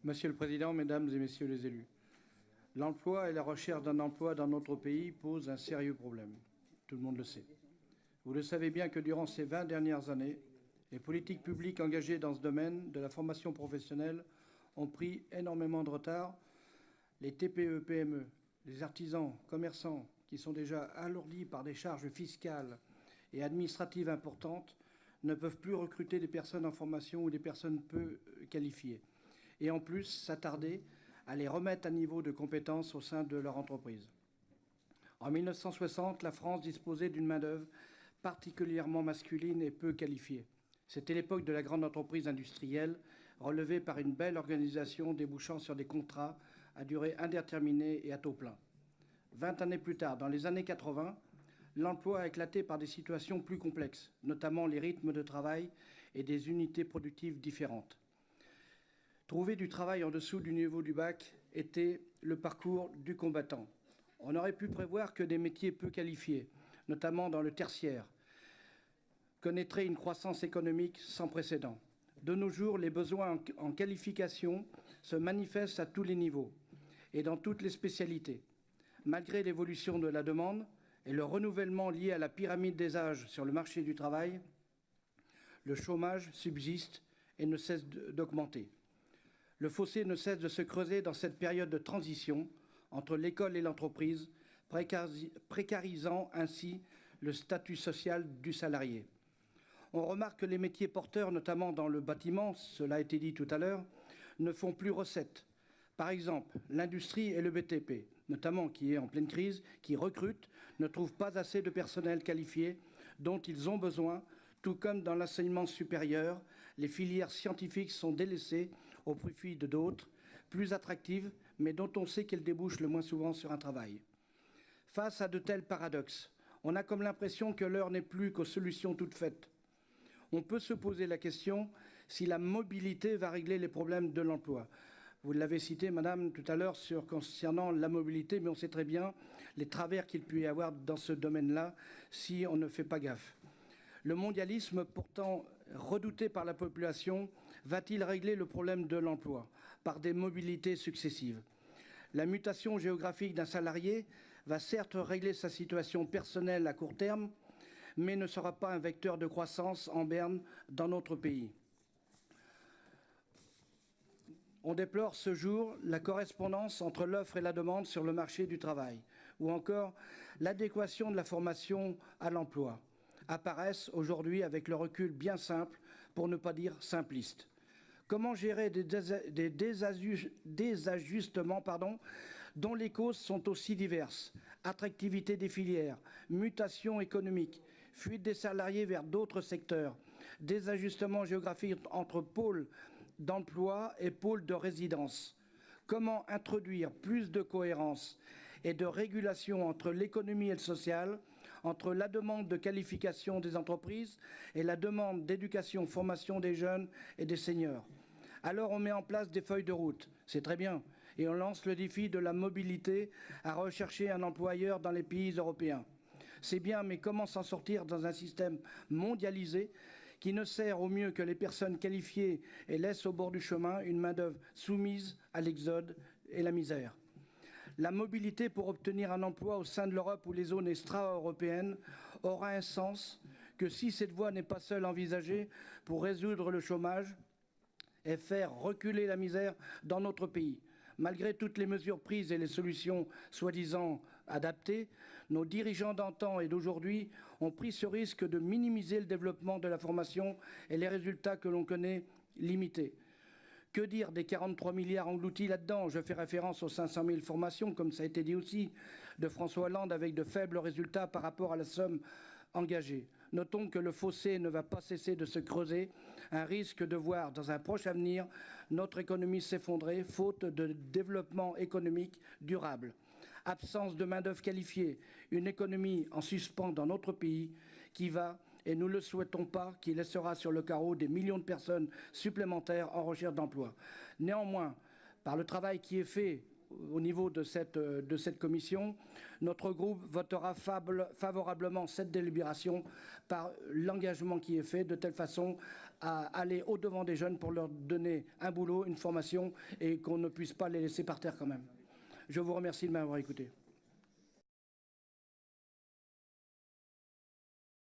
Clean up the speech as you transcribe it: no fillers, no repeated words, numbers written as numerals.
Monsieur le Président, Mesdames et Messieurs les élus, l'emploi et la recherche d'un emploi dans notre pays posent un sérieux problème. Tout le monde le sait. Vous le savez bien que durant ces 20 dernières années, les politiques publiques engagées dans ce domaine de la formation professionnelle ont pris énormément de retard. Les TPE, PME, les artisans, commerçants, qui sont déjà alourdis par des charges fiscales et administratives importantes, ne peuvent plus recruter des personnes en formation ou des personnes peu qualifiées. Et en plus s'attarder à les remettre à niveau de compétences au sein de leur entreprise. En 1960, la France disposait d'une main-d'œuvre particulièrement masculine et peu qualifiée. C'était l'époque de la grande entreprise industrielle, relevée par une belle organisation débouchant sur des contrats à durée indéterminée et à taux plein. 20 années plus tard, dans les années 80, l'emploi a éclaté par des situations plus complexes, notamment les rythmes de travail et des unités productives différentes. Trouver du travail en dessous du niveau du bac était le parcours du combattant. On aurait pu prévoir que des métiers peu qualifiés, notamment dans le tertiaire, connaîtraient une croissance économique sans précédent. De nos jours, les besoins en qualification se manifestent à tous les niveaux et dans toutes les spécialités. Malgré l'évolution de la demande et le renouvellement lié à la pyramide des âges sur le marché du travail, le chômage subsiste et ne cesse d'augmenter. Le fossé ne cesse de se creuser dans cette période de transition entre l'école et l'entreprise, précarisant ainsi le statut social du salarié. On remarque que les métiers porteurs, notamment dans le bâtiment, cela a été dit tout à l'heure, ne font plus recette. Par exemple, l'industrie et le BTP, notamment qui est en pleine crise, qui recrutent, ne trouvent pas assez de personnel qualifié dont ils ont besoin, tout comme dans l'enseignement supérieur, les filières scientifiques sont délaissées au profit de d'autres, plus attractives, mais dont on sait qu'elles débouchent le moins souvent sur un travail. Face à de tels paradoxes, on a comme l'impression que l'heure n'est plus qu'aux solutions toutes faites. On peut se poser la question si la mobilité va régler les problèmes de l'emploi. Vous l'avez cité, Madame, tout à l'heure concernant la mobilité, mais on sait très bien les travers qu'il peut y avoir dans ce domaine-là si on ne fait pas gaffe. Le mondialisme, pourtant redouté par la population, va-t-il régler le problème de l'emploi par des mobilités successives? La mutation géographique d'un salarié va certes régler sa situation personnelle à court terme, mais ne sera pas un vecteur de croissance en berne dans notre pays. On déplore ce jour la correspondance entre l'offre et la demande sur le marché du travail, ou encore l'adéquation de la formation à l'emploi, apparaissent aujourd'hui avec le recul bien simple, pour ne pas dire simpliste. Comment gérer des désajustements dont les causes sont aussi diverses? Attractivité des filières, mutation économique, fuite des salariés vers d'autres secteurs, désajustement géographique entre pôles d'emploi et pôles de résidence. Comment introduire plus de cohérence et de régulation entre l'économie et le social, entre la demande de qualification des entreprises et la demande d'éducation, formation des jeunes et des seniors? Alors on met en place des feuilles de route, c'est très bien, et on lance le défi de la mobilité à rechercher un employeur dans les pays européens. C'est bien, mais comment s'en sortir dans un système mondialisé qui ne sert au mieux que les personnes qualifiées et laisse au bord du chemin une main-d'œuvre soumise à l'exode et la misère? La mobilité pour obtenir un emploi au sein de l'Europe ou les zones extra-européennes aura un sens que si cette voie n'est pas seule envisagée pour résoudre le chômage et faire reculer la misère dans notre pays. Malgré toutes les mesures prises et les solutions soi-disant adaptées, nos dirigeants d'antan et d'aujourd'hui ont pris ce risque de minimiser le développement de la formation et les résultats que l'on connaît limités. Que dire des 43 milliards engloutis là-dedans? Je fais référence aux 500 000 formations, comme ça a été dit aussi, de François Hollande, avec de faibles résultats par rapport à la somme engagée. Notons que le fossé ne va pas cesser de se creuser, un risque de voir dans un proche avenir notre économie s'effondrer, faute de développement économique durable. Absence de main-d'œuvre qualifiée, une économie en suspens dans notre pays qui va, et nous ne le souhaitons pas, qui laissera sur le carreau des millions de personnes supplémentaires en recherche d'emploi. Néanmoins, par le travail qui est fait au niveau de cette commission. Notre groupe votera favorablement cette délibération par l'engagement qui est fait, de telle façon à aller au-devant des jeunes pour leur donner un boulot, une formation, et qu'on ne puisse pas les laisser par terre quand même. Je vous remercie de m'avoir écouté.